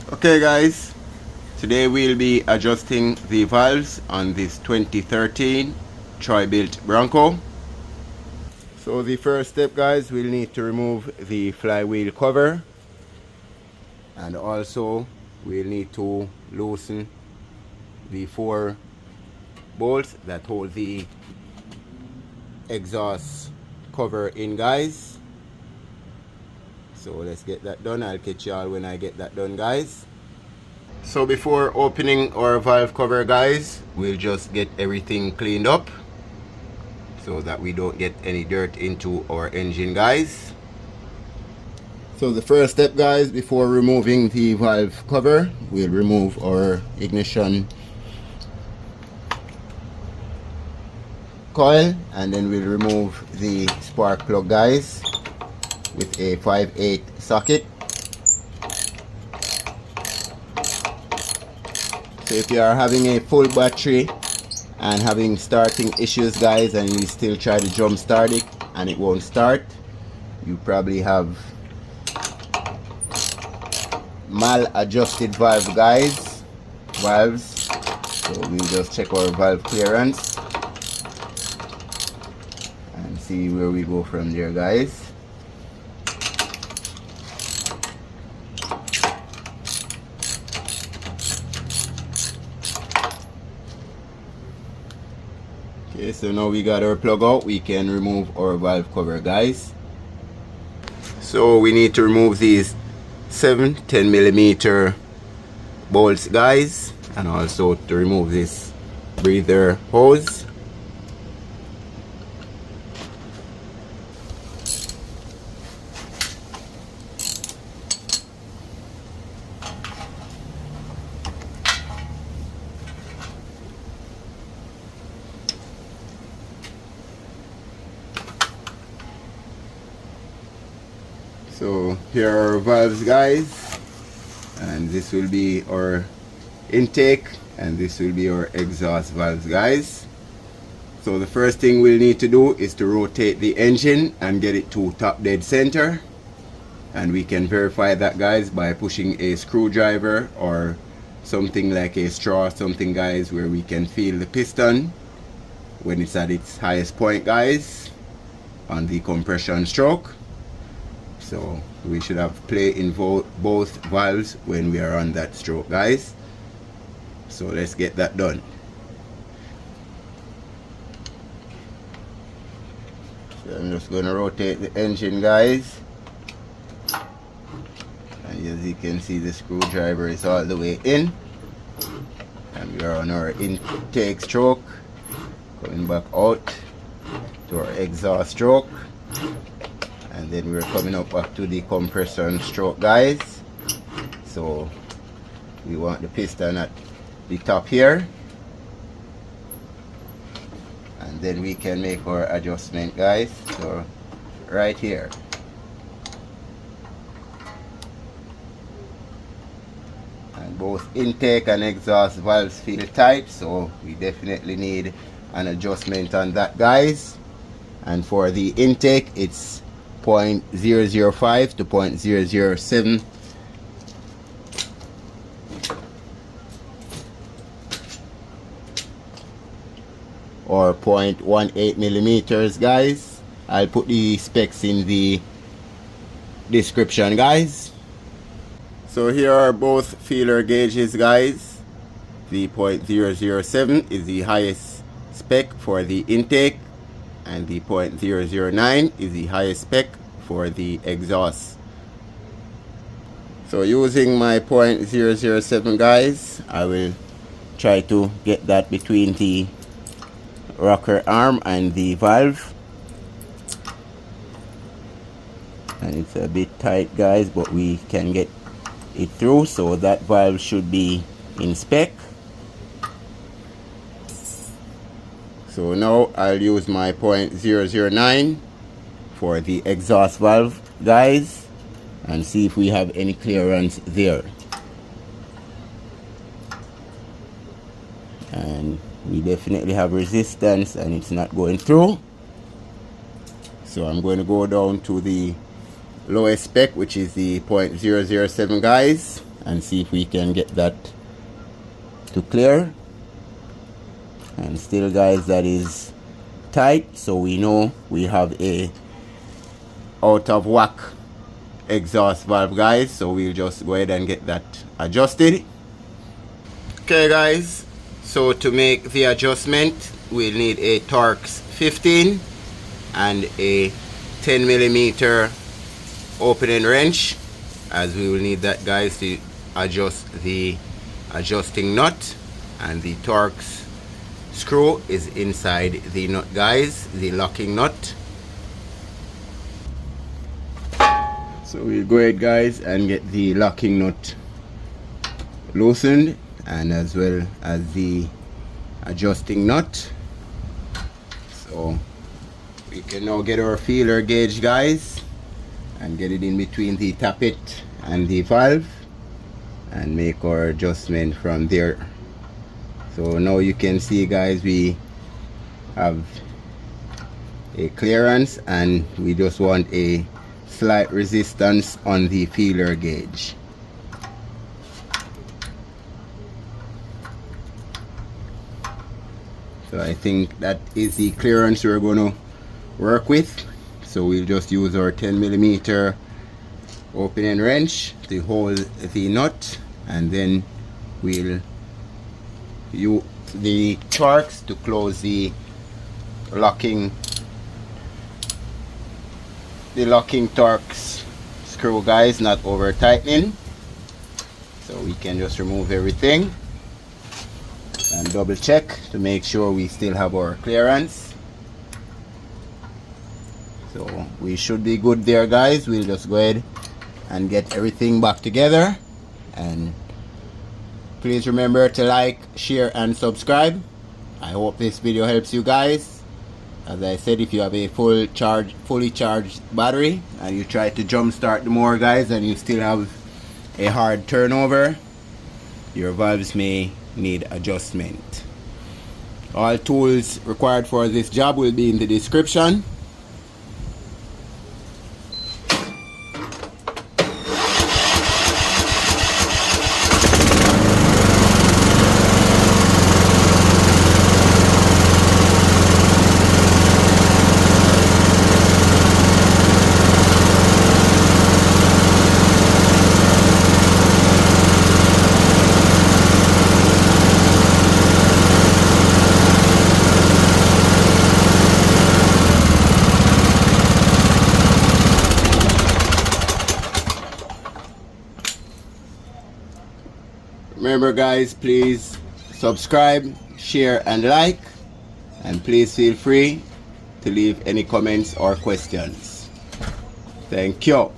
Okay guys, today we'll be adjusting the valves on this 2013 Troy Bilt Bronco. So the first step guys, we'll need to remove the flywheel cover, and also we'll need to loosen the 4 bolts that hold the exhaust cover in guys. So let's get that done. I'll catch y'all when I get that done guys. So before opening our valve cover guys, we'll just get everything cleaned up so that we don't get any dirt into our engine guys. So the first step guys, before removing the valve cover, we'll remove our ignition coil, and then we'll remove the spark plug guys with a 5/8 socket. So if you are having a full battery and having starting issues guys, and you still try to jump start it and it won't start, you probably have maladjusted valves. So we'll just check our valve clearance and see where we go from there guys. Okay, so now we got our plug out, we can remove our valve cover guys. So we need to remove these 10mm bolts guys, and also to remove this breather hose. So here are our valves guys, and this will be our intake and this will be our exhaust valves guys. So the first thing we'll need to do is to rotate the engine and get it to top dead center, and we can verify that guys by pushing a screwdriver or something like a straw, something guys, where we can feel the piston when it's at its highest point guys on the compression stroke. So we should have play in both valves when we are on that stroke guys. So let's get that done. So I'm just going to rotate the engine guys, and as you can see the screwdriver is all the way in, and we are on our intake stroke, coming back out to our exhaust stroke, and then we're coming up back to the compression stroke guys. So we want the piston at the top here, and then we can make our adjustment guys. So right here, and both intake and exhaust valves feel tight, so we definitely need an adjustment on that guys. And for the intake, it's 0.005 to 0.007 or 0.18 millimeters guys. I'll put the specs in the description guys. So here are both feeler gauges guys. The 0.007 is the highest spec for the intake, and the 0.009 is the highest spec for the exhaust. So using my 0.007 guys, I will try to get that between the rocker arm and the valve, and it's a bit tight guys, but we can get it through. So that valve should be in spec. So now I'll use my 0.009 for the exhaust valve guys, and see if we have any clearance there. And we definitely have resistance and it's not going through. So I'm going to go down to the lowest spec, which is the 0.007 guys, and see if we can get that to clear. And still guys, that is tight, so we know we have a out of whack exhaust valve guys, so we'll just go ahead and get that adjusted. Okay guys, so to make the adjustment we'll need a Torx 15 and a 10mm opening wrench, as we will need that guys to adjust the adjusting nut, and the Torx screw is inside the nut guys, the locking nut. So we'll go ahead guys and get the locking nut loosened, and as well as the adjusting nut. So we can now get our feeler gauge guys and get it in between the tappet and the valve and make our adjustment from there. So now you can see guys, we have a clearance and we just want a slight resistance on the feeler gauge. So I think that is the clearance we're going to work with. So we'll just use our 10mm opening wrench to hold the nut, and then we'll use the Torx to close the locking Torx screw guys, not over tightening. So we can just remove everything and double check to make sure we still have our clearance. So we should be good there guys. We'll just go ahead and get everything back together, and please remember to like, share and subscribe. I hope this video helps you guys. As I said, if you have a fully charged battery and you try to jump start the motor guys and you still have a hard turnover, your valves may need adjustment. All tools required for this job will be in the description. Remember guys, please subscribe, share and like, and please feel free to leave any comments or questions. Thank you.